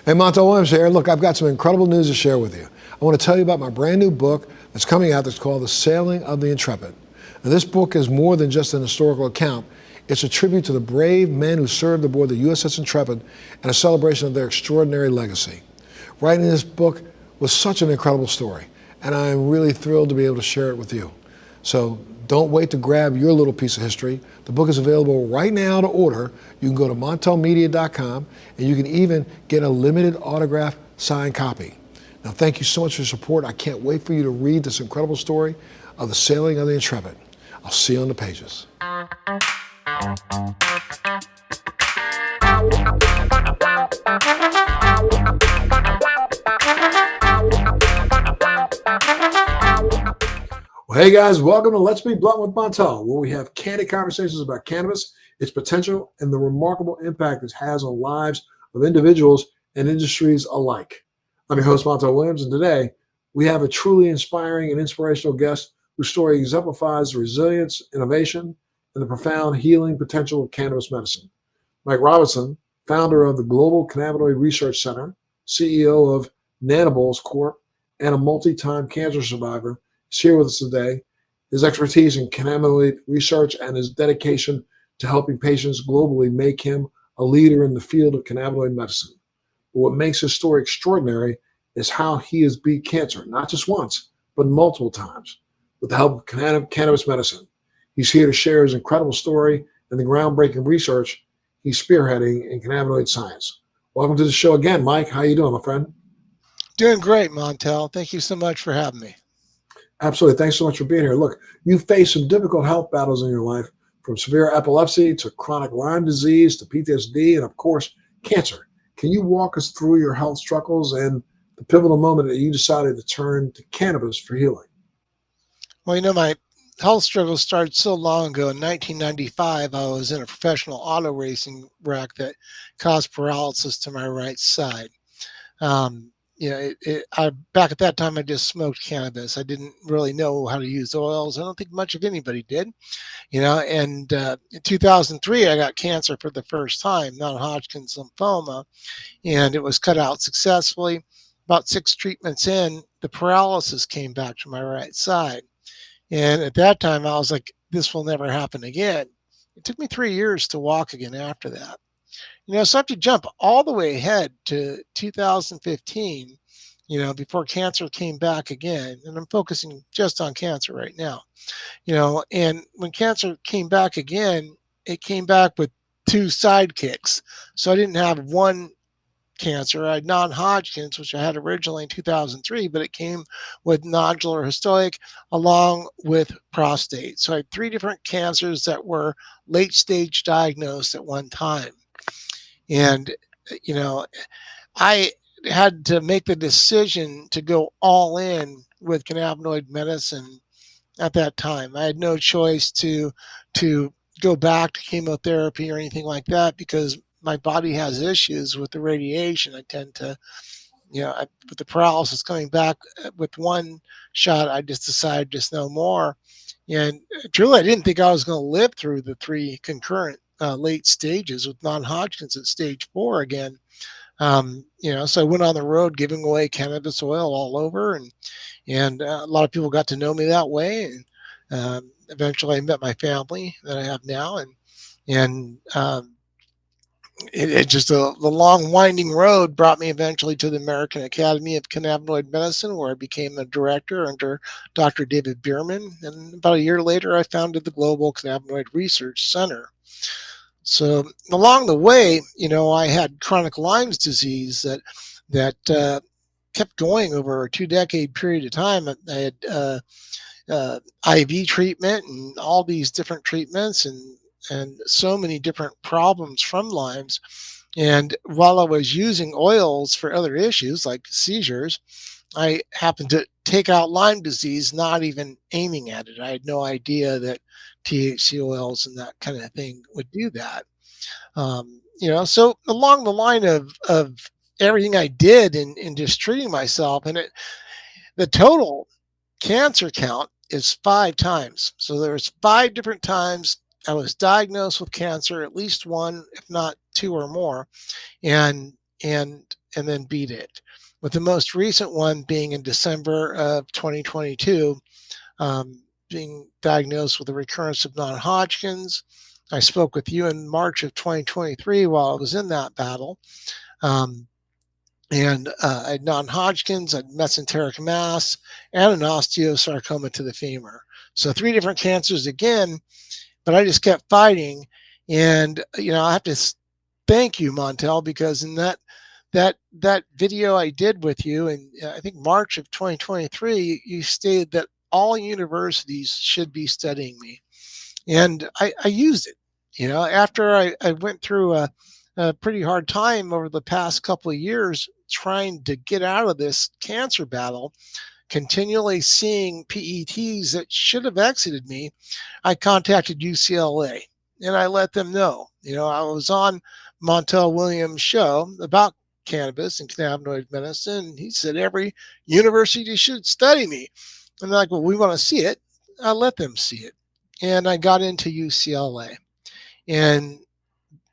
Hey, Montel Williams here. Look, I've got some incredible news to share with you. I want to tell you about my brand new book that's coming out that's called The Sailing of the Intrepid. Now, this book is more than just an historical account. It's a tribute to the brave men who served aboard the USS Intrepid and a celebration of their extraordinary legacy. Writing this book was such an incredible story, and I'm really thrilled to be able to share it with you. So don't wait to grab your little piece of history. The book is available right now to order. You can go to montelmedia.com, and you can even get a limited autograph signed copy. Now, thank you so much for your support. I can't wait for you to read this incredible story of the sailing of the Intrepid. I'll see you on the pages. Well, hey guys, welcome to Let's Be Blunt with Montel, where we have candid conversations about cannabis, its potential, and the remarkable impact it has on lives of individuals and industries alike. I'm your host, Montel Williams, and today we have a truly inspiring and inspirational guest whose story exemplifies the resilience, innovation, and the profound healing potential of cannabis medicine. Mike Robinson, founder of the Global Cannabinoid Research Center, CEO of Nanobols Corp., and a multi-time cancer survivor, is here with us today. His expertise in cannabinoid research and his dedication to helping patients globally make him a leader in the field of cannabinoid medicine. But what makes his story extraordinary is how he has beat cancer, not just once, but multiple times, with the help of cannabis medicine. He's here to share his incredible story and the groundbreaking research he's spearheading in cannabinoid science. Welcome to the show again, Mike. How you doing, my friend? Doing great, Montel. Thank you so much for having me. Absolutely. Thanks so much for being here. Look, you've faced some difficult health battles in your life, from severe epilepsy to chronic Lyme disease to PTSD and, of course, cancer. Can you walk us through your health struggles and the pivotal moment that you decided to turn to cannabis for healing? Well, my health struggles started so long ago. In 1995, I was in a professional auto racing wreck that caused paralysis to my right side. Back at that time, I just smoked cannabis. I didn't really know how to use oils. I don't think much of anybody did, and in 2003, I got cancer for the first time, non-Hodgkin's lymphoma, and it was cut out successfully. About 6 treatments in, the paralysis came back to my right side. And at that time, I was like, this will never happen again. It took me 3 years to walk again after that. So I have to jump all the way ahead to 2015, before cancer came back again. And I'm focusing just on cancer right now, and when cancer came back again, it came back with 2 sidekicks. So I didn't have one cancer. I had non-Hodgkin's, which I had originally in 2003, but it came with nodular histoic along with prostate. So I had 3 different cancers that were late stage diagnosed at one time. And, I had to make the decision to go all in with cannabinoid medicine at that time. I had no choice to go back to chemotherapy or anything like that because my body has issues with the radiation. I tend to, with the paralysis coming back with one shot, I just decided just no more. And truly, I didn't think I was going to live through the 3 concurrent late stages with non-Hodgkin's at stage 4 again. So I went on the road giving away cannabis oil all over, and a lot of people got to know me that way. And eventually, I met my family that I have now, and it just the long winding road brought me eventually to the American Academy of Cannabinoid Medicine, where I became a director under Dr. David Bierman. And about a year later, I founded the Global Cannabinoid Research Center. So along the way, I had chronic Lyme disease that kept going over a 2-decade period of time. I had IV treatment and all these different treatments and so many different problems from Lyme's. And while I was using oils for other issues like seizures, I happened to take out Lyme disease, not even aiming at it. I had no idea that THC oils and that kind of thing would do that. So along the line of everything I did in just treating myself, and the total cancer count is 5 times. So there's 5 different times I was diagnosed with cancer, at least 1, if not 2 or more. And and then beat it. With the most recent one being in December of 2022, being diagnosed with a recurrence of non-Hodgkin's. I spoke with you in March of 2023 while I was in that battle. And I had non-Hodgkin's, I had mesenteric mass, and an osteosarcoma to the femur. So 3 different cancers again, but I just kept fighting. And, I have to thank you, Montel, because in that video I did with you in, I think, March of 2023, you stated that all universities should be studying me. And I used it. After I went through a pretty hard time over the past couple of years trying to get out of this cancer battle, continually seeing PETs that should have exited me, I contacted UCLA and I let them know. I was on Montel Williams' show about cannabis and cannabinoid medicine. And he said every university should study me. And they're like, well, we want to see it. I let them see it. And I got into UCLA. And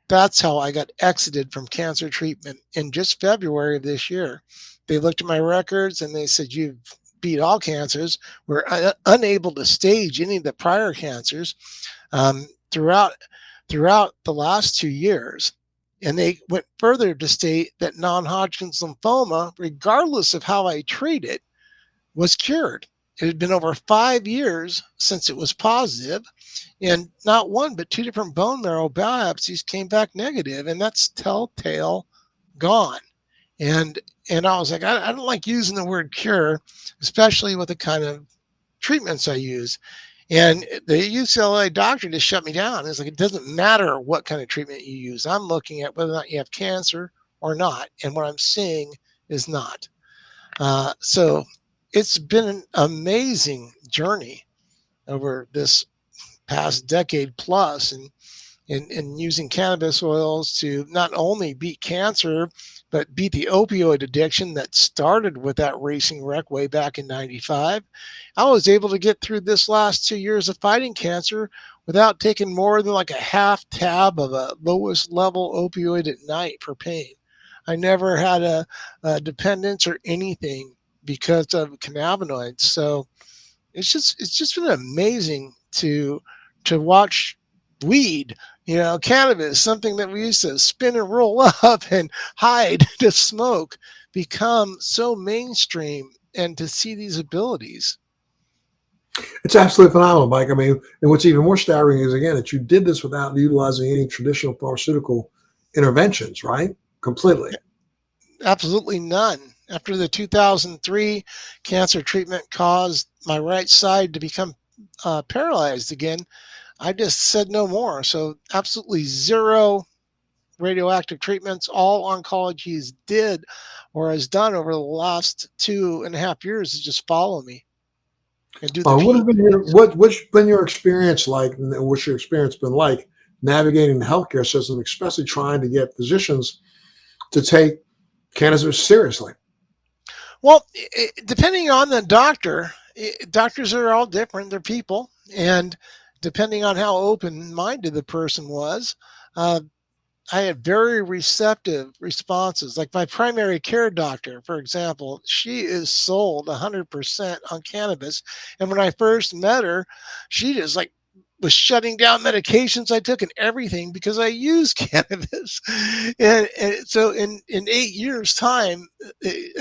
that's how I got exited from cancer treatment in just February of this year. They looked at my records and they said, you've beat all cancers. We're unable to stage any of the prior cancers throughout the last 2 years. And they went further to state that non-Hodgkin's lymphoma, regardless of how I treat it, was cured. It had been over 5 years since it was positive, and not one but 2 different bone marrow biopsies came back negative, and that's telltale gone. And I was like, I don't like using the word cure, especially with the kind of treatments I use. And the UCLA doctor just shut me down. It's like, it doesn't matter what kind of treatment you use. I'm looking at whether or not you have cancer or not. And what I'm seeing is not. So it's been an amazing journey over this past decade plus, and in using cannabis oils to not only beat cancer, but beat the opioid addiction that started with that racing wreck way back in 95. I was able to get through this last 2 years of fighting cancer without taking more than like a half tab of a lowest level opioid at night for pain. I never had a dependence or anything because of cannabinoids. So it's just been amazing to watch weed, cannabis, something that we used to spin and roll up and hide to smoke, become so mainstream, and to see these abilities. It's absolutely phenomenal, Mike. I mean, and what's even more staggering is, again, that you did this without utilizing any traditional pharmaceutical interventions, right? Completely. Absolutely none. After the 2003 cancer treatment caused my right side to become paralyzed again, I just said no more. So absolutely zero radioactive treatments. All oncology did or has done over the last 2.5 years is just follow me and do the what's been your experience like? What's your experience been like navigating the healthcare system, especially trying to get physicians to take cannabis seriously? Well, depending on the doctor, doctors are all different. They're people, and depending on how open-minded the person was, I had very receptive responses. Like my primary care doctor, for example, she is sold 100% on cannabis. And when I first met her, she just was shutting down medications I took and everything because I use cannabis. And so in 8 years' time,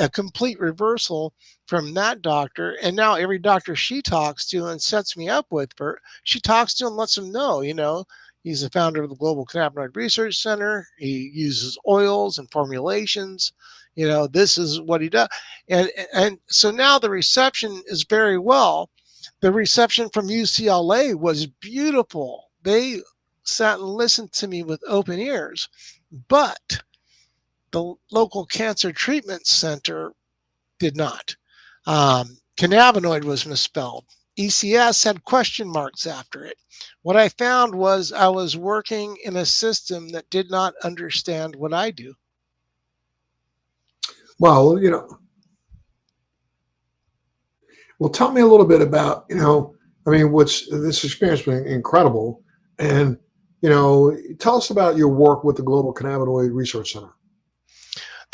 a complete reversal from that doctor. And now every doctor she talks to and sets me up with, she talks to and lets them know, he's the founder of the Global Cannabinoid Research Center. He uses oils and formulations. This is what he does. And so now the reception is very well. The reception from UCLA was beautiful. They sat and listened to me with open ears. But the local cancer treatment center did not. Cannabinoid was misspelled. ECS had question marks after it. What I found was I was working in a system that did not understand what I do. Well, tell me a little bit about, what's this experience been incredible. And, tell us about your work with the Global Cannabinoid Research Center.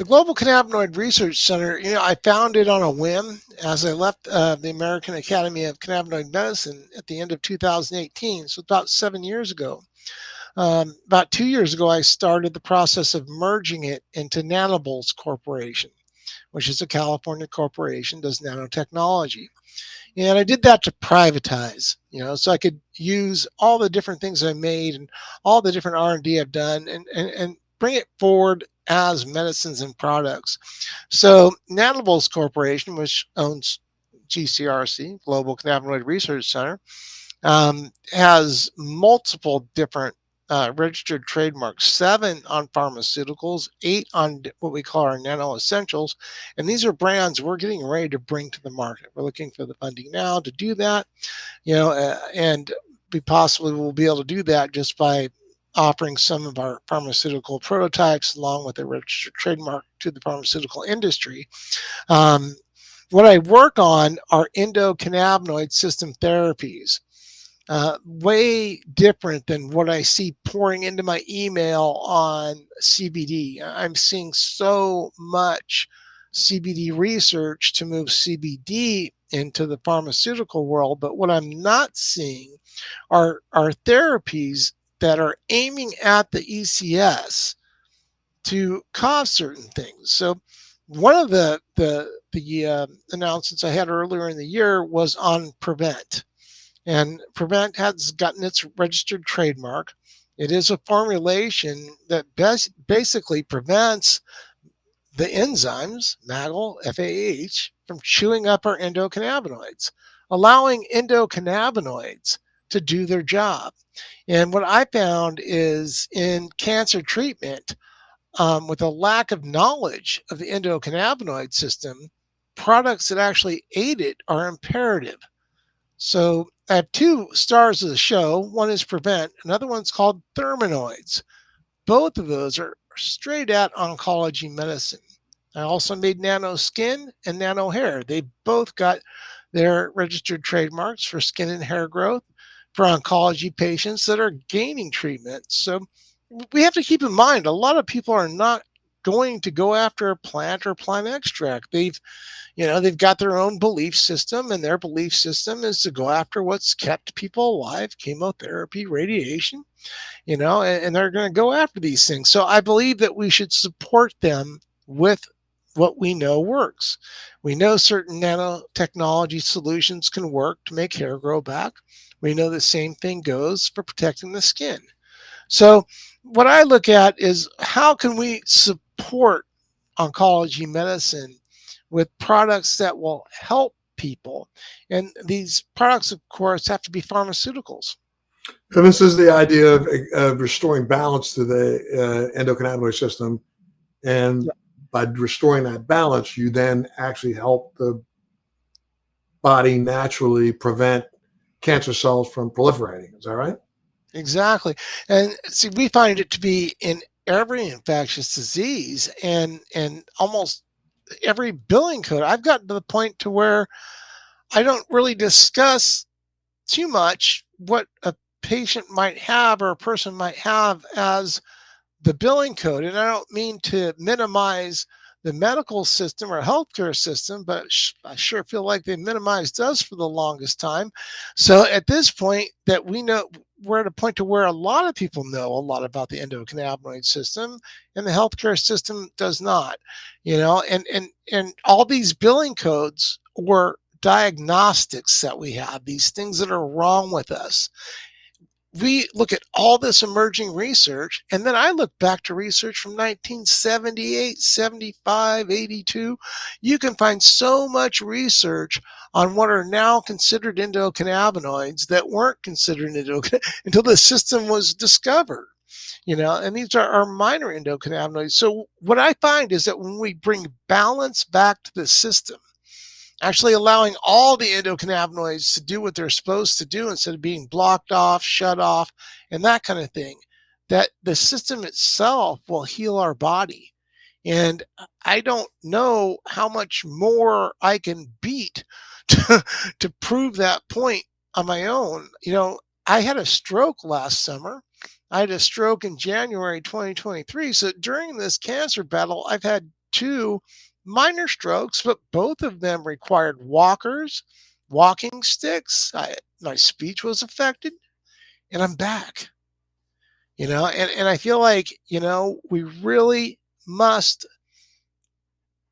The Global Cannabinoid Research Center, I found it on a whim as I left the American Academy of Cannabinoid Medicine at the end of 2018, so about 7 years ago. About 2 years ago, I started the process of merging it into Nanobolts Corporation, which is a California corporation, does nanotechnology. And I did that to privatize, so I could use all the different things I made and all the different R&D I've done and bring it forward as medicines and products. So Nanobolts Corporation, which owns GCRC, Global Cannabinoid Research Center, has multiple different registered trademarks, 7 on pharmaceuticals, 8 on what we call our nano essentials. And these are brands we're getting ready to bring to the market. We're looking for the funding now to do that, and we possibly will be able to do that just by offering some of our pharmaceutical prototypes along with a registered trademark to the pharmaceutical industry. What I work on are endocannabinoid system therapies. Way different than what I see pouring into my email on CBD. I'm seeing so much CBD research to move CBD into the pharmaceutical world, but what I'm not seeing are therapies that are aiming at the ECS to cause certain things. So one of the announcements I had earlier in the year was on Prevent. And Prevent has gotten its registered trademark. It is a formulation that basically prevents the enzymes, MAGL, FAH, from chewing up our endocannabinoids, allowing endocannabinoids to do their job. And what I found is in cancer treatment, with a lack of knowledge of the endocannabinoid system, products that actually aid it are imperative. So I have 2 stars of the show. One is Prevent. Another one's called Therminoids. Both of those are straight at oncology medicine. I also made Nano Skin and Nano Hair. They both got their registered trademarks for skin and hair growth for oncology patients that are gaining treatment. So we have to keep in mind, a lot of people are not going to go after a plant or plant extract. They've got their own belief system, and their belief system is to go after what's kept people alive, chemotherapy, radiation, and they're going to go after these things. So I believe that we should support them with what we know works. We know certain nanotechnology solutions can work to make hair grow back. We know the same thing goes for protecting the skin. So what I look at is how can we support oncology medicine with products that will help people. And these products, of course, have to be pharmaceuticals. And this is the idea of restoring balance to the endocannabinoid system. And by restoring that balance, you then actually help the body naturally prevent cancer cells from proliferating. Is that right? Exactly. And see, we find it to be in every infectious disease and almost every billing code. I've gotten to the point to where I don't really discuss too much what a patient might have or a person might have as the billing code. And I don't mean to minimize the medical system or healthcare system, but I sure feel like they minimized us for the longest time. So at this point that we know, we're at a point to where a lot of people know a lot about the endocannabinoid system and the healthcare system does not, and all these billing codes were diagnostics that we have, these things that are wrong with us. We look at all this emerging research, and then I look back to research from 1978, 75, 82. You can find so much research on what are now considered endocannabinoids that weren't considered until the system was discovered. And these are minor endocannabinoids. So what I find is that when we bring balance back to the system, actually allowing all the endocannabinoids to do what they're supposed to do instead of being blocked off, shut off, and that kind of thing, that the system itself will heal our body. And I don't know how much more I can beat to prove that point on my own. I had a stroke last summer. I had a stroke in January 2023. So during this cancer battle, I've had 2 minor strokes, but both of them required walkers, walking sticks. My speech was affected, and I'm back. And I feel like, we really must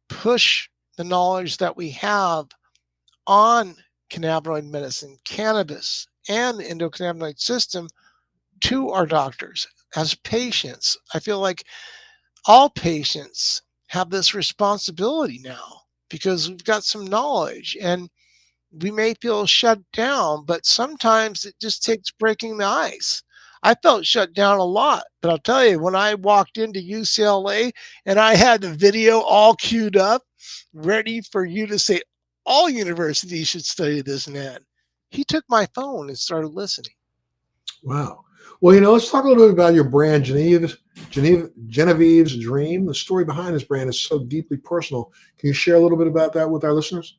push the knowledge that we have on cannabinoid medicine, cannabis, and the endocannabinoid system to our doctors as patients. I feel like all patients have this responsibility now because we've got some knowledge, and we may feel shut down, but sometimes it just takes breaking the ice. I felt shut down a lot, but I'll tell you, when I walked into UCLA and I had the video all queued up, ready for you to say all universities should study this man, he took my phone and started listening. Wow. Well, let's talk a little bit about your brand, Genevieve's Dream. The story behind this brand is so deeply personal. Can you share a little bit about that with our listeners?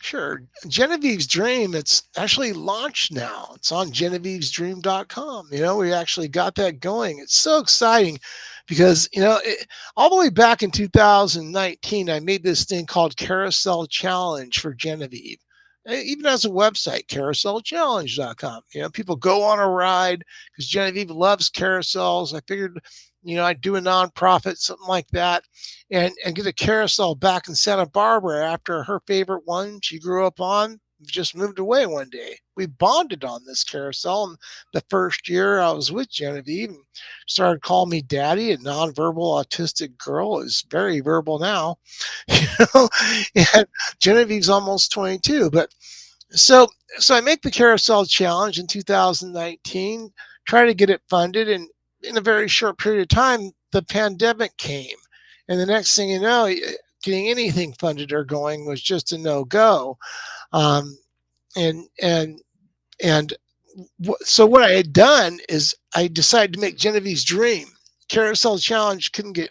Sure. Genevieve's Dream, it's actually launched now. It's on Genevieve'sDream.com. We actually got that going. It's so exciting because, all the way back in 2019, I made this thing called Carousel Challenge for Genevieve. Even as a website, carouselchallenge.com. People go on a ride because Genevieve loves carousels. I figured, I'd do a nonprofit, something like that, and get a carousel back in Santa Barbara after her favorite one she grew up on just moved away one day. We bonded on this carousel. And the first year I was with Genevieve, and started calling me daddy. A nonverbal autistic girl is very verbal now. And Genevieve's almost 22. But so I make the carousel challenge in 2019, try to get it funded. And in a very short period of time, the pandemic came. And the next thing you know, getting anything funded or going was just a no-go. So what I had done is I decided to make Genevieve's Dream. Carousel Challenge couldn't get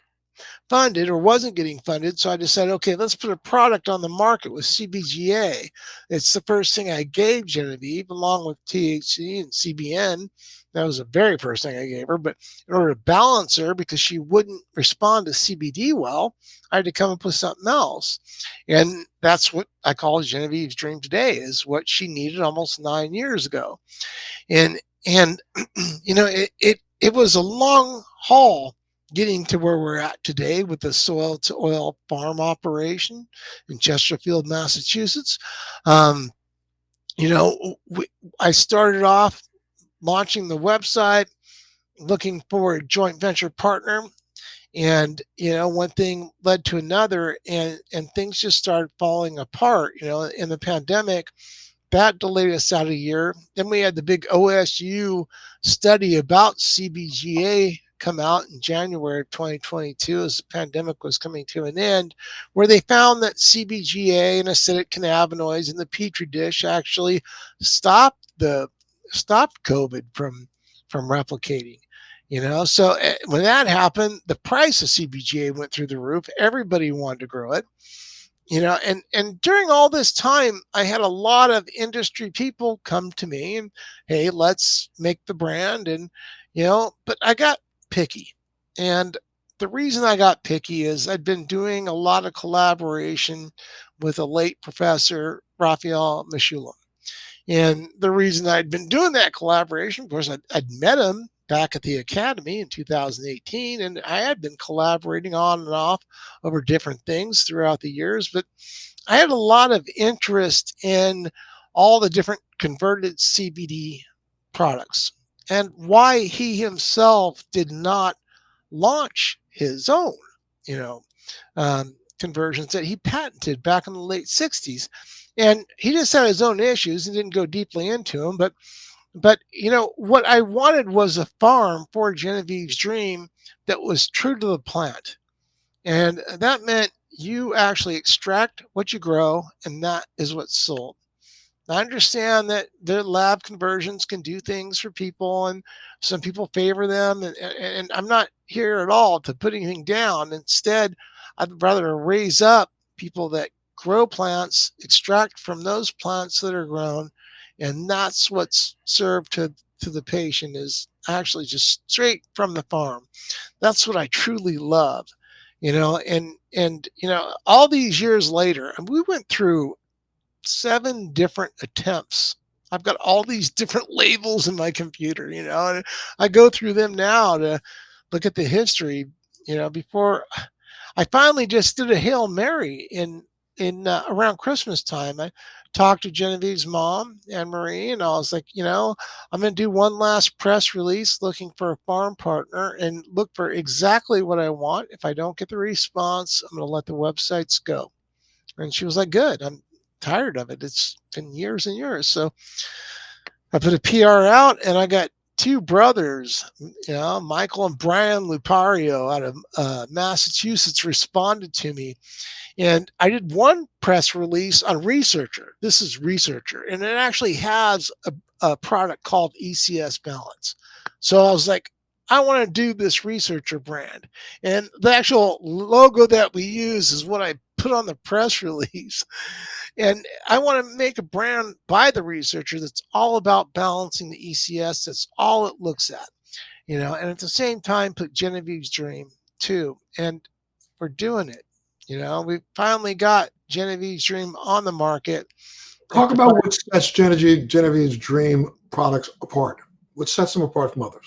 funded or wasn't getting funded. So I decided, okay, let's put a product on the market with CBGA. It's the first thing I gave Genevieve, along with THC and CBN. That was the very first thing I gave her. But in order to balance her, because she wouldn't respond to CBD well, I had to come up with something else. And that's what I call Genevieve's Dream today, is what she needed almost 9 years ago. And it was a long haul getting to where we're at today with the soil to oil farm operation in Chesterfield, Massachusetts. I started off launching the website, looking for a joint venture partner. And, one thing led to another, and things just started falling apart. In the pandemic, that delayed us out a year. Then we had the big OSU study about CBGA come out in January of 2022 as the pandemic was coming to an end, where they found that CBGA and acidic cannabinoids in the petri dish actually stopped COVID from replicating. So when that happened, the price of CBGA went through the roof. Everybody wanted to grow it. And during all this time, I had a lot of industry people come to me and, hey, let's make the brand. And, but I got picky. And the reason I got picky is I'd been doing a lot of collaboration with a late professor, Raphael Mishulam. And the reason I'd been doing that collaboration, of course, I'd met him back at the academy in 2018, and I had been collaborating on and off over different things throughout the years, but I had a lot of interest in all the different converted CBD products and why he himself did not launch his own, conversions that he patented back in the late 60s. And he just had his own issues and didn't go deeply into them. But what I wanted was a farm for Genevieve's Dream that was true to the plant. And that meant you actually extract what you grow, and that is what's sold. I understand that their lab conversions can do things for people, and some people favor them. And I'm not here at all to put anything down. Instead, I'd rather raise up people that grow plants, extract from those plants that are grown, and that's what's served to the patient, is actually just straight from the farm. That's what I truly love, and all these years later, and we went through 7 different attempts. I've got all these different labels in my computer, and I go through them now to look at the history, before I finally just did a Hail Mary in around Christmas time. I talked to Genevieve's mom, Anne Marie, and I was like, I'm going to do one last press release looking for a farm partner and look for exactly what I want. If I don't get the response, I'm going to let the websites go. And she was like, good. I'm tired of it. It's been years and years. So I put a PR out, and I got 2 brothers, Michael and Brian Lupario out of Massachusetts responded to me. And I did one press release on Researcher. This is Researcher, and it actually has a product called ECS Balance. So I was like, I want to do this Researcher brand. And the actual logo that we use is what I put on the press release. And I want to make a brand by the Researcher that's all about balancing the ECS. That's all it looks at, and at the same time, put Genevieve's Dream too. And we're doing it. We finally got Genevieve's Dream on the market. Talk about what sets Genevieve's Dream products apart. What sets them apart from others?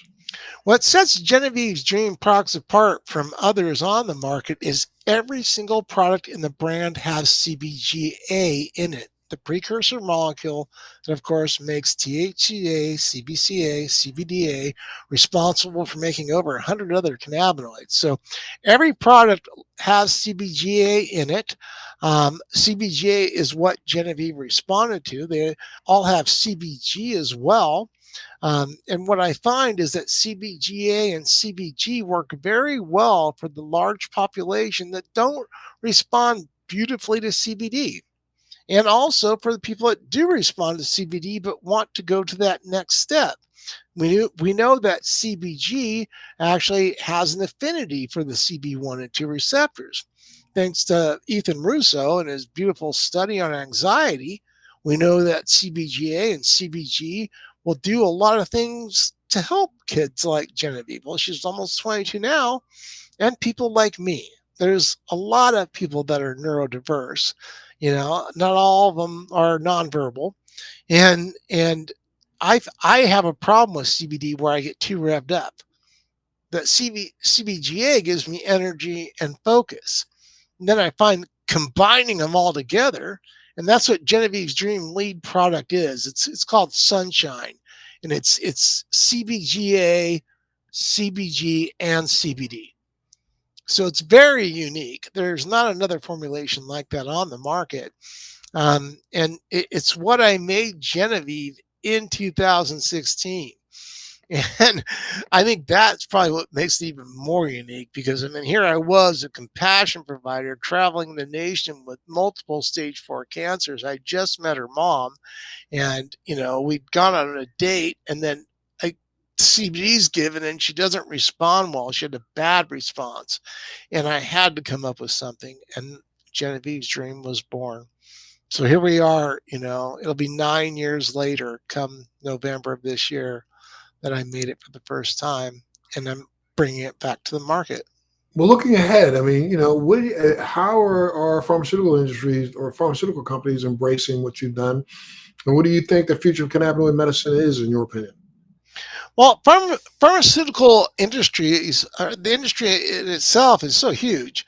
What sets Genevieve's Dream products apart from others on the market is every single product in the brand has CBGA in it, the precursor molecule that, of course, makes THCA, CBCA, CBDA responsible for making over 100 other cannabinoids. So every product has CBGA in it. CBGA is what Genevieve responded to. They all have CBG as well. And what I find is that CBGA and CBG work very well for the large population that don't respond beautifully to CBD. And also for the people that do respond to CBD but want to go to that next step. We know that CBG actually has an affinity for the CB1 and 2 receptors. Thanks to Ethan Russo and his beautiful study on anxiety, we know that CBGA and CBG will do a lot of things to help kids like Genevieve. Well, she's almost 22 now, and people like me. There's a lot of people that are neurodiverse. Not all of them are nonverbal, and I have a problem with CBD where I get too revved up. That CBGA gives me energy and focus. And then I find combining them all together, and that's what Genevieve's Dream lead product is. It's called Sunshine, and it's CBGA, CBG, and CBD. So it's very unique. There's not another formulation like that on the market. And it's what I made Genevieve in 2016. And I think that's probably what makes it even more unique, because here I was, a compassion provider traveling the nation with multiple stage 4 cancers. I just met her mom, and we'd gone on a date, and then CBD's given and she doesn't respond well. She had a bad response, and I had to come up with something, and Genevieve's Dream was born. So here we are. It'll be 9 years later, come November of this year, that I made it for the first time, and I'm bringing it back to the market. Well, looking ahead, how are our pharmaceutical industries or pharmaceutical companies embracing what you've done? And what do you think the future of cannabinoid medicine is, in your opinion? Well, pharmaceutical industries, the industry in itself is so huge.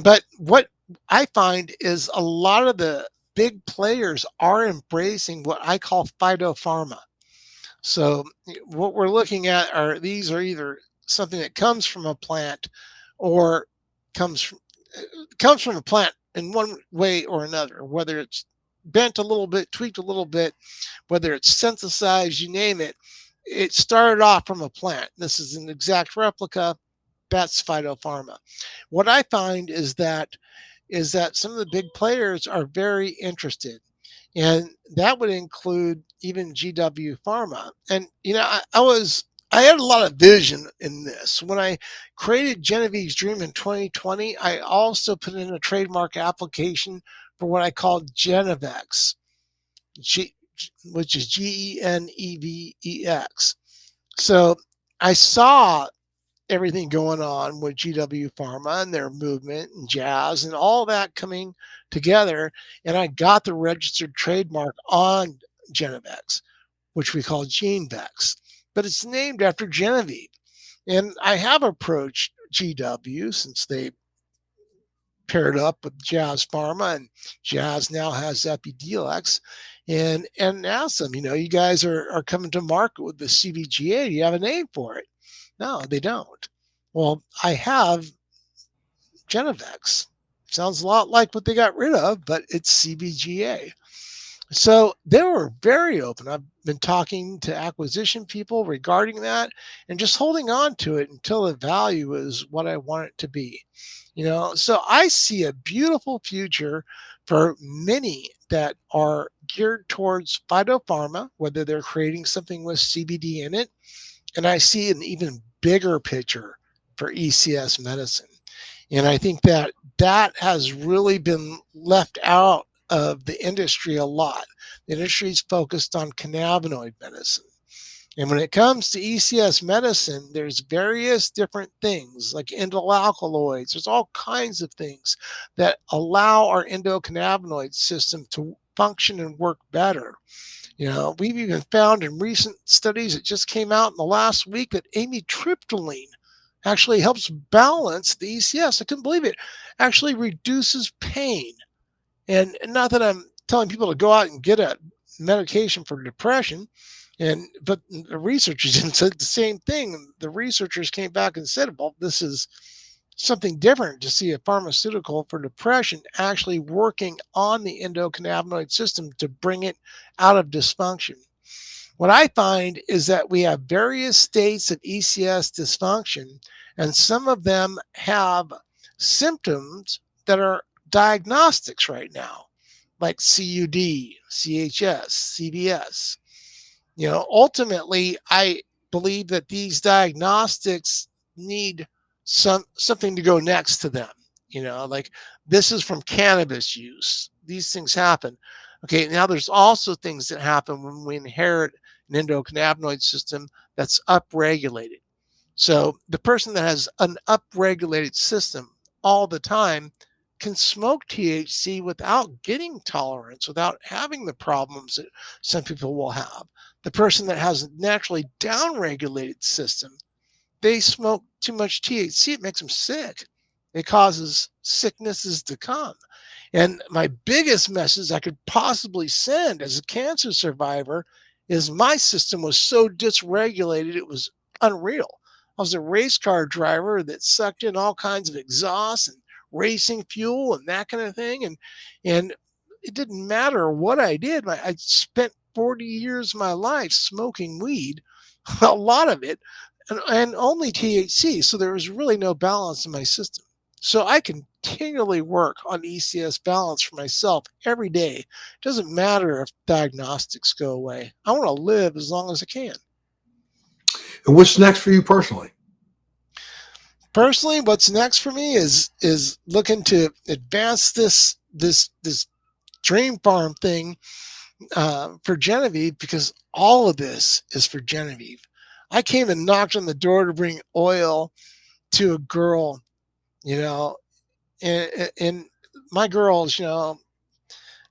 But what I find is a lot of the big players are embracing what I call phytopharma. So what we're looking at are either something that comes from a plant or comes from a plant in one way or another, whether it's bent a little bit, tweaked a little bit, whether it's synthesized, you name it. It started off from a plant. This is an exact replica. That's phytopharma. What I find is that some of the big players are very interested. And that would include even GW Pharma. And, I had a lot of vision in this. When I created Genevieve's Dream in 2020, I also put in a trademark application for what I called Genevex, which is Genevex. So I saw everything going on with GW Pharma and their movement and jazz and all that coming together. And I got the registered trademark on Genevex, which we call GeneVex, but it's named after Genevieve. And I have approached GW since they paired up with Jazz Pharma, and Jazz now has Epidiolex, and asked them, you guys are coming to market with the CBGA. Do you have a name for it? No, they don't. Well, I have Genevex. Sounds a lot like what they got rid of, but it's CBGA. So they were very open. I've been talking to acquisition people regarding that and just holding on to it until the value is what I want it to be. So I see a beautiful future for many that are geared towards phytopharma, whether they're creating something with CBD in it. And I see an even bigger picture for ECS medicine. And I think that has really been left out of the industry a lot. The industry is focused on cannabinoid medicine. And when it comes to ECS medicine, there's various different things like endoalkaloids. There's all kinds of things that allow our endocannabinoid system to function and work better. We've even found in recent studies that just came out in the last week that amitriptyline actually helps balance the ECS. I couldn't believe it. Actually reduces pain. And not that I'm telling people to go out and get a medication for depression, but the researchers said the same thing. The researchers came back and said, well, this is something different to see a pharmaceutical for depression actually working on the endocannabinoid system to bring it out of dysfunction. What I find is that we have various states of ECS dysfunction, and some of them have symptoms that are diagnostics right now, like CUD, CHS, CBS. Ultimately, I believe that these diagnostics need something to go next to them. Like this is from cannabis use. These things happen. Okay, now there's also things that happen when we inherit an endocannabinoid system that's upregulated. So the person that has an upregulated system all the time can smoke THC without getting tolerance, without having the problems that some people will have. The person that has a naturally downregulated system, they smoke too much THC, it makes them sick. It causes sicknesses to come. And my biggest message I could possibly send as a cancer survivor is my system was so dysregulated, it was unreal. I was a race car driver that sucked in all kinds of exhaust and racing fuel and that kind of thing. And it didn't matter what I did. I spent 40 years of my life smoking weed, a lot of it, and only THC. So there was really no balance in my system. So I continually work on ECS balance for myself every day. It doesn't matter if diagnostics go away. I want to live as long as I can. And what's next for you personally? Personally, what's next for me is looking to advance this dream farm thing for Genevieve, because all of this is for Genevieve. I came and knocked on the door to bring oil to a girl, and my girls,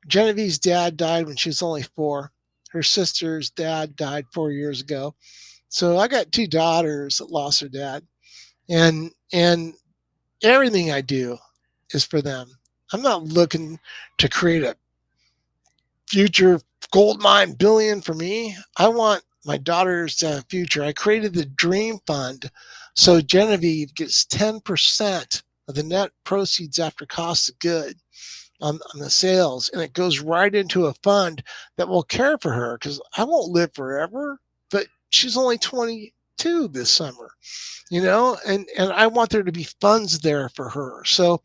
Genevieve's dad died when she was only 4. Her sister's dad died 4 years ago. So I got 2 daughters that lost their dad, and everything I do is for them. I'm not looking to create a future gold mine billion for me. I want my daughter's future. I created the Dream Fund so Genevieve gets 10% of the net proceeds after cost of good on the sales, and it goes right into a fund that will care for her, because I won't live forever, but she's only 22 this summer, and I want there to be funds there for her. So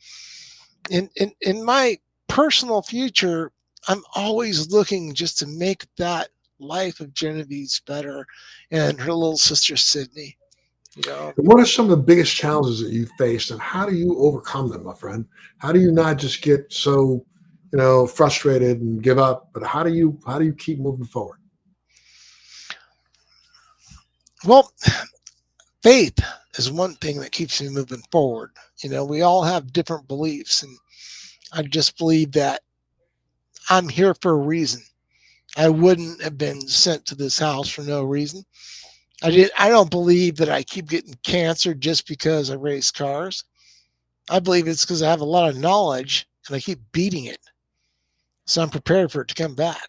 in my personal future, I'm always looking just to make that life of Genevieve's better, and her little sister Sydney. What are some of the biggest challenges that you faced, and how do you overcome them, my friend? How do you not just get so, frustrated and give up, but how do you keep moving forward? Well, faith is one thing that keeps me moving forward. We all have different beliefs, and I just believe that I'm here for a reason. I wouldn't have been sent to this house for no reason. I don't believe that I keep getting cancer just because I race cars. I believe it's because I have a lot of knowledge and I keep beating it. So I'm prepared for it to come back.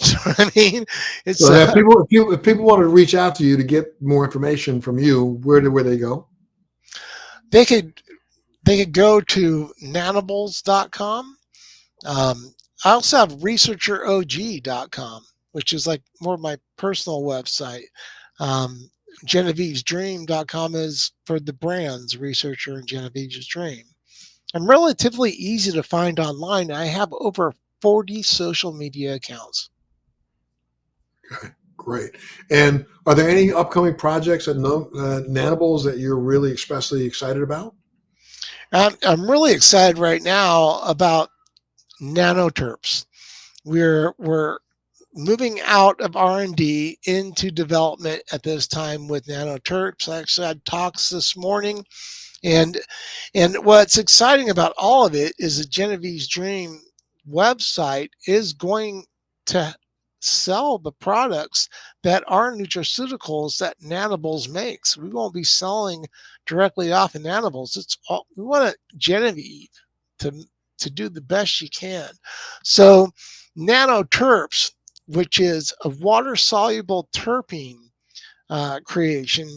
So I mean, it's So that people, if people want to reach out to you to get more information from you, where they go? they could go to nanables.com. I also have researcherog.com, which is like more of my personal website. Um, Genevieve'sDream.com is for the brands Researcher and Genevieve's Dream. I'm relatively easy to find online. I have over 40 social media accounts. Okay, great. And are there any upcoming projects at Nanables that you're really especially excited about? I'm really excited right now about nanoterps. We're moving out of R&D into development at this time with nanoterps. I actually had talks this morning, and what's exciting about all of it is the Genevieve's Dream website is going to sell the products that are nutraceuticals that Nanables makes. We won't be selling directly off of Nanables. It's all we want Genevieve to do the best she can. So nanoterps, which is a water soluble terpene creation,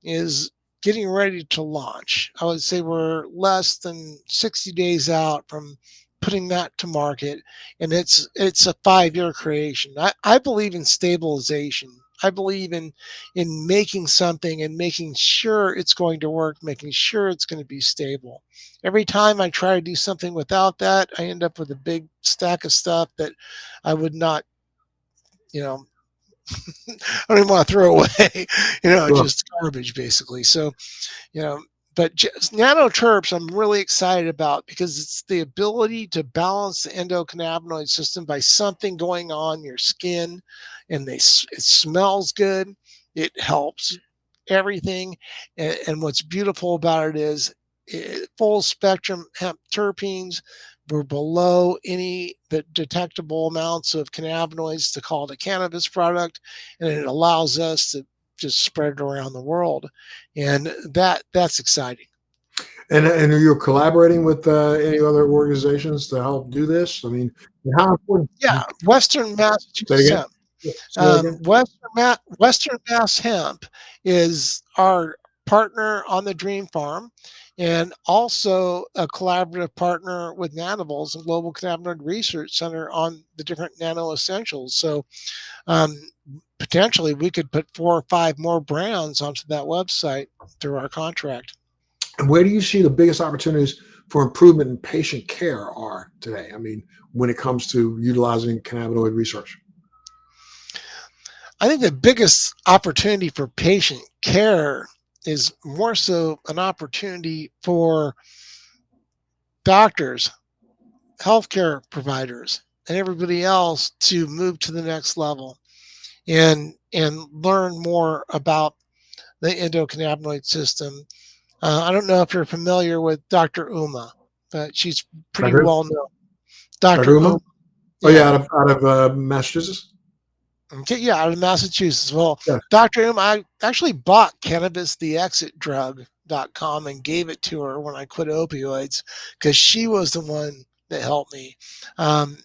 is getting ready to launch. I would say we're less than 60 days out from putting that to market, and it's a 5-year creation. I believe in stabilization. I believe in making something and making sure it's going to work, making sure it's going to be stable. Every time I try to do something without that, I end up with a big stack of stuff that I would not, I don't even want to throw away, Sure. just garbage basically. So, you know, but just nanoterps, I'm really excited about because it's the ability to balance the endocannabinoid system by something going on in your skin, and it smells good. It helps everything, and what's beautiful about it is full spectrum hemp terpenes. We're below any detectable amounts of cannabinoids to call it a cannabis product, and it allows us to just spread it around the world, and that's exciting. And are you collaborating with any other organizations to help do this? I mean, how important? Yeah, Western Say it Massachusetts again. Hemp. Say that again. Western Mass Hemp is our partner on the Dream Farm, and also a collaborative partner with Nanables and Global Cannabinoid Research Center on the different nano essentials. So um, potentially we could put 4 or 5 more brands onto that website through our contract. And where do you see the biggest opportunities for improvement in patient care are today? I mean, when it comes to utilizing cannabinoid research. I think the biggest opportunity for patient care is more so an opportunity for doctors, healthcare providers, and everybody else to move to the next level and learn more about the endocannabinoid system. I don't know if you're familiar with Dr. Uma, but she's pretty Dr. well known. Dr. Dr. Uma, Uma? Oh yeah, yeah. out of Massachusetts. Okay, yeah, out of Massachusetts. Well, Yeah. Dr. Uma, I actually bought cannabistheexitdrug.com and gave it to her when I quit opioids because she was the one that helped me. Um,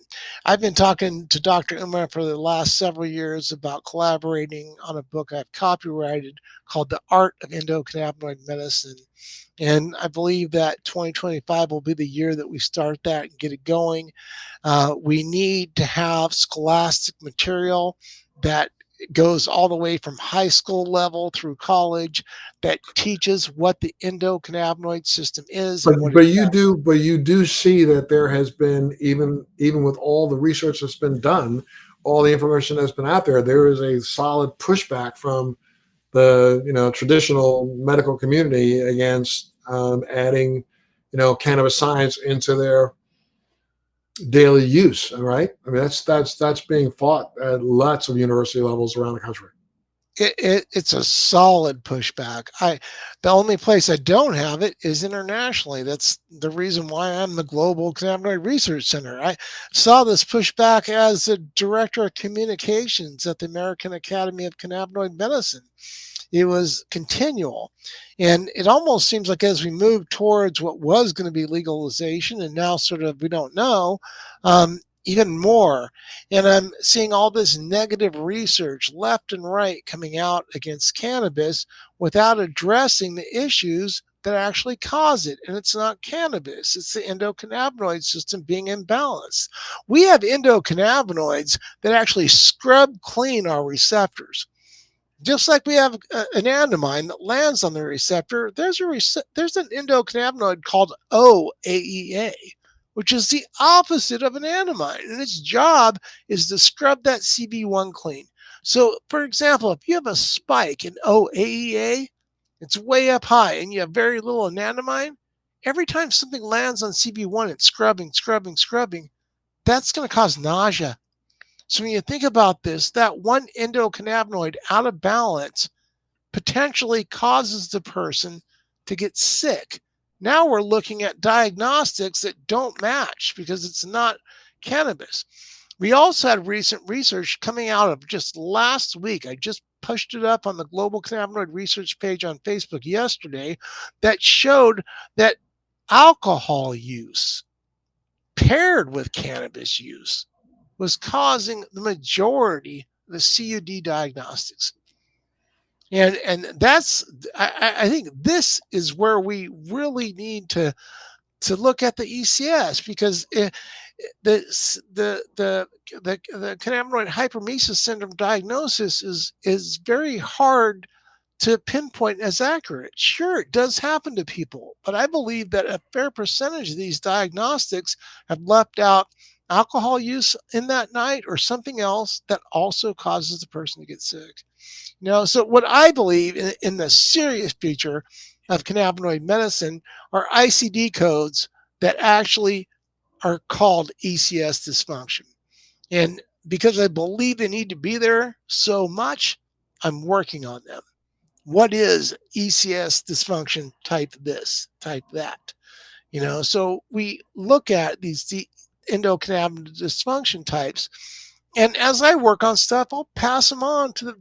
I've been talking to Dr. Uma for the last several years about collaborating on a book I've copyrighted called The Art of Endocannabinoid Medicine. And I believe that 2025 will be the year that we start that and get it going. We need to have scholastic material that goes all the way from high school level through college that teaches what the endocannabinoid system is and what it does. But you do see that there has been even with all the research that's been done, all the information that's been out there, there is a solid pushback from the traditional medical community against adding cannabis science into their daily use. Right? I mean that's being fought at lots of university levels around the country. It's a solid pushback. The only place I don't have it is internationally. That's the reason why I'm the Global Cannabinoid Research Center. I saw this pushback as the director of communications at the American Academy of Cannabinoid Medicine. It was continual. And it almost seems like as we move towards what was going to be legalization and now sort of we don't know, even more. And I'm seeing all this negative research left and right coming out against cannabis without addressing the issues that actually cause it. And it's not cannabis, it's the endocannabinoid system being imbalanced. We have endocannabinoids that actually scrub clean our receptors. Just like we have an anandamide that lands on the receptor, there's an endocannabinoid called OAEA, which is the opposite of an anandamide, and its job is to scrub that CB1 clean. So, for example, if you have a spike in OAEA, it's way up high, and you have very little anandamide, every time something lands on CB1, it's scrubbing, that's going to cause nausea. So when you think about this, that one endocannabinoid out of balance potentially causes the person to get sick. Now we're looking at diagnostics that don't match because it's not cannabis. We also had recent research coming out of just last week. I just pushed it up on the Global Cannabinoid Research page on Facebook yesterday that showed that alcohol use paired with cannabis use was causing the majority of the CUD diagnostics. And that's I think this is where we really need to look at the ECS, because the cannabinoid hyperemesis syndrome diagnosis is very hard to pinpoint as accurate. Sure, it does happen to people, but I believe that a fair percentage of these diagnostics have left out alcohol use in that night or something else that also causes the person to get sick. So what I believe in the serious future of cannabinoid medicine are ICD codes that actually are called ECS dysfunction. And because I believe they need to be there so much, I'm working on them. What is ECS dysfunction type this, type that? So we look at these endocannabinoid dysfunction types, and as I work on stuff, I'll pass them on to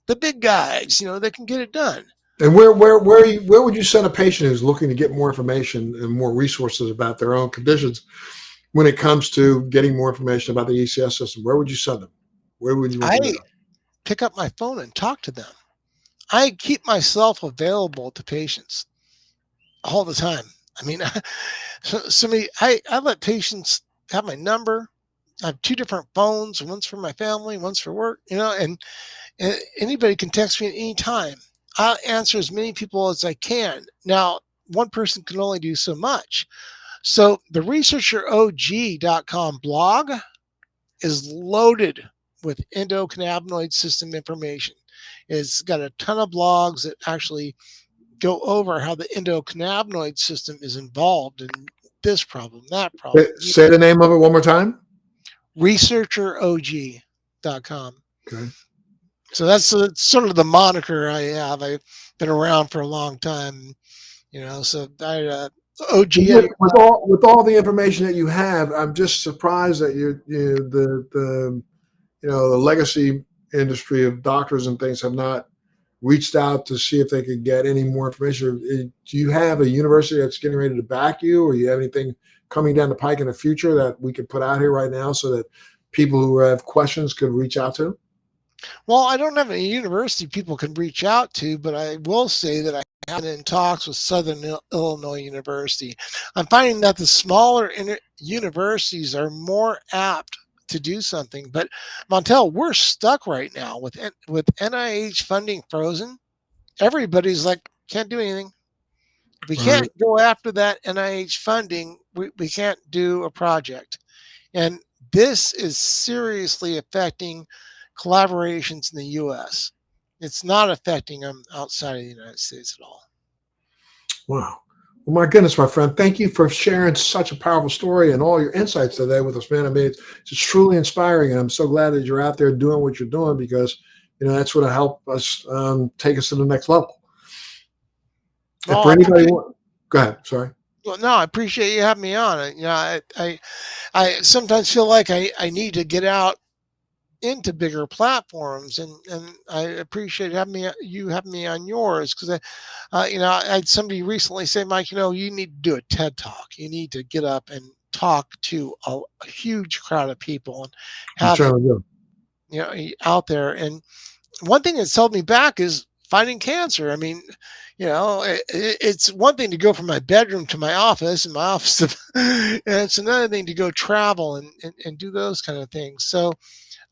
the big guys, that can get it done. And where would you send a patient who's looking to get more information and more resources about their own conditions when it comes to getting more information about the ECS system? Where would you send them? Where would you recommend them? Pick up my phone and talk to them. I keep myself available to patients all the time. I mean, I let patients have my number. I have 2 different phones. One's for my family, one's for work, and anybody can text me at any time. I'll answer as many people as I can. Now, one person can only do so much. So the researcherog.com blog is loaded with endocannabinoid system information. It's got a ton of blogs that actually go over how the endocannabinoid system is involved in this problem, that problem. Say the name of it one more time. researcherog.com. Okay. So that's sort of the moniker I have. I've been around for a long time, so I OG. With all the information that you have, I'm just surprised that the legacy industry of doctors and things have not reached out to see if they could get any more information. Do you have a university that's getting ready to back you, or you have anything coming down the pike in the future that we could put out here right now so that people who have questions could reach out to? Well, I don't have any university people can reach out to, but I will say that I have been in talks with Southern Illinois University. I'm finding that the smaller universities are more apt to do something. But Montel, we're stuck right now with NIH funding frozen. Everybody's like, can't do anything. We can't go after that NIH funding. We can't do a project. And this is seriously affecting collaborations in the U.S. It's not affecting them outside of the United States at all. Wow. Well, my goodness, my friend, thank you for sharing such a powerful story and all your insights today with us, man. I mean, it's truly inspiring, and I'm so glad that you're out there doing what you're doing, because that's what will help us take us to the next level. If Well, for anybody, go ahead. Sorry. well, no, I appreciate you having me on. I sometimes feel like I need to get out into bigger platforms, and I appreciate you having me on yours, because I had somebody recently say, Mike, you need to do a TED talk. You need to get up and talk to a huge crowd of people and have it, out there. And one thing that's held me back is fighting cancer. I mean, it's one thing to go from my bedroom to my office and my office to, and it's another thing to go travel and do those kind of things. So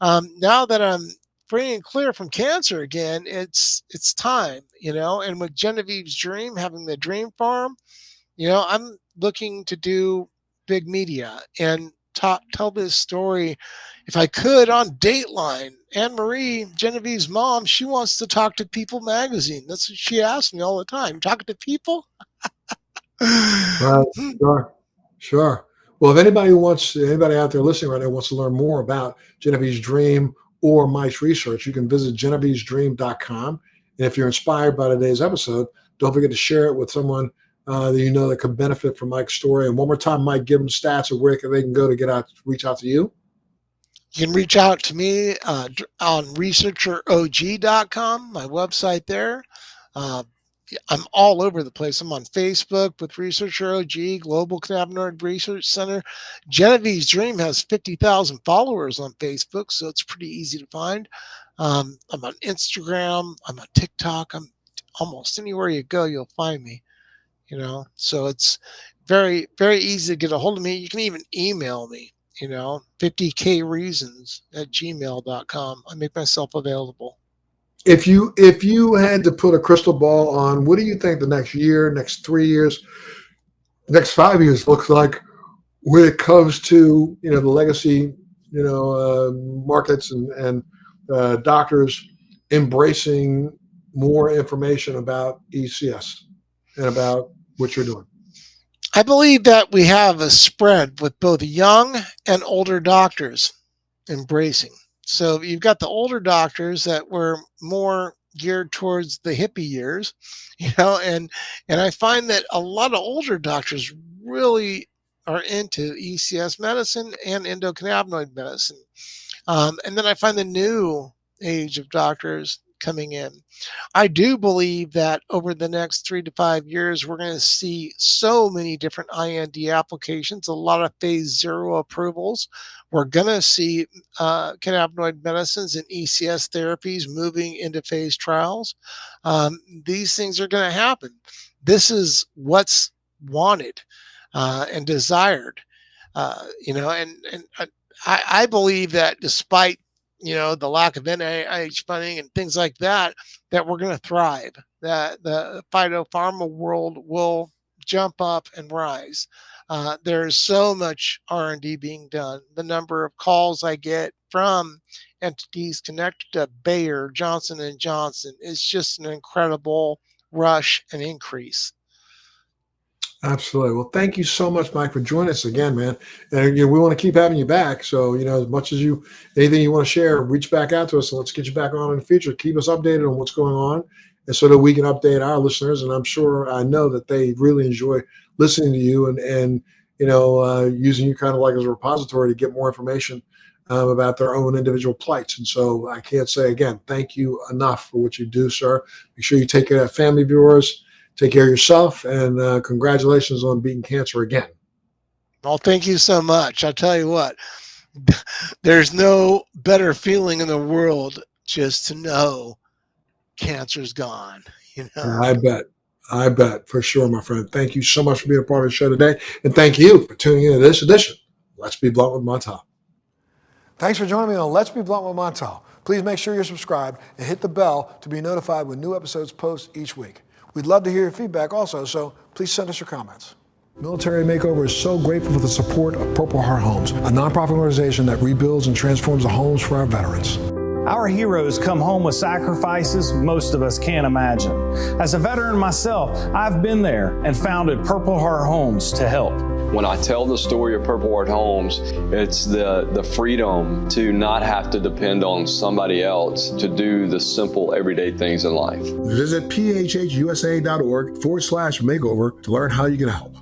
now that I'm free and clear from cancer again, it's time, and with Genevieve's Dream, having the dream farm, I'm looking to do big media and tell this story, if I could, on Dateline. Anne Marie, Genevieve's mom, she wants to talk to People magazine. That's what she asks me all the time. Talking to people? Sure. Well, if anybody out there listening right now wants to learn more about Genevieve's Dream or Mike's research, you can visit genevievesdream.com. And if you're inspired by today's episode, don't forget to share it with someone that could benefit from Mike's story. And one more time, Mike, give them stats of where they can go to reach out to you. You can reach out to me on researcherog.com, my website there. I'm all over the place. I'm on Facebook with Researcher OG, Global Cannabinoid Research Center. Genevieve's Dream has 50,000 followers on Facebook, so it's pretty easy to find. I'm on Instagram. I'm on TikTok. I'm almost anywhere you go, you'll find me. So it's very, very easy to get a hold of me. You can even email me, 50kreasons@gmail.com. I make myself available. If you had to put a crystal ball on, what do you think the next year, next 3 years, next 5 years looks like when it comes to the legacy markets and doctors embracing more information about ECS and about what you're doing? I believe that we have a spread with both young and older doctors embracing. So you've got the older doctors that were more geared towards the hippie years, and I find that a lot of older doctors really are into ECS medicine and endocannabinoid medicine. And then I find the new age of doctors coming in. I do believe that over the next 3 to 5 years, we're going to see so many different IND applications, a lot of phase 0 approvals. We're going to see cannabinoid medicines and ECS therapies moving into phase trials. These things are going to happen. This is what's wanted and desired, and I believe that despite the lack of NIH funding and things like that, that we're going to thrive, that the phytopharma world will jump up and rise. There's so much R&D being done. The number of calls I get from entities connected to Bayer, Johnson & Johnson is just an incredible rush and increase. Absolutely. Well, thank you so much, Mike, for joining us again, man. And we want to keep having you back. So, as much as anything you want to share, reach back out to us and let's get you back on in the future. Keep us updated on what's going on, and so that we can update our listeners. And I know that they really enjoy listening to you and using you kind of like as a repository to get more information about their own individual plights. And so I can't say again, thank you enough for what you do, sir. Make sure you take care of that family of yours. Take care of yourself, and congratulations on beating cancer again. Well, thank you so much. I'll tell you what, there's no better feeling in the world just to know cancer's gone. I bet for sure, my friend. Thank you so much for being a part of the show today, and thank you for tuning into this edition. Let's Be Blunt with Montel. Thanks for joining me on Let's Be Blunt with Montel. Please make sure you're subscribed and hit the bell to be notified when new episodes post each week. We'd love to hear your feedback also, so please send us your comments. Military Makeover is so grateful for the support of Purple Heart Homes, a nonprofit organization that rebuilds and transforms the homes for our veterans. Our heroes come home with sacrifices most of us can't imagine. As a veteran myself, I've been there and founded Purple Heart Homes to help. When I tell the story of Purple Heart Homes, it's the freedom to not have to depend on somebody else to do the simple everyday things in life. Visit phhusa.org/makeover to learn how you can help.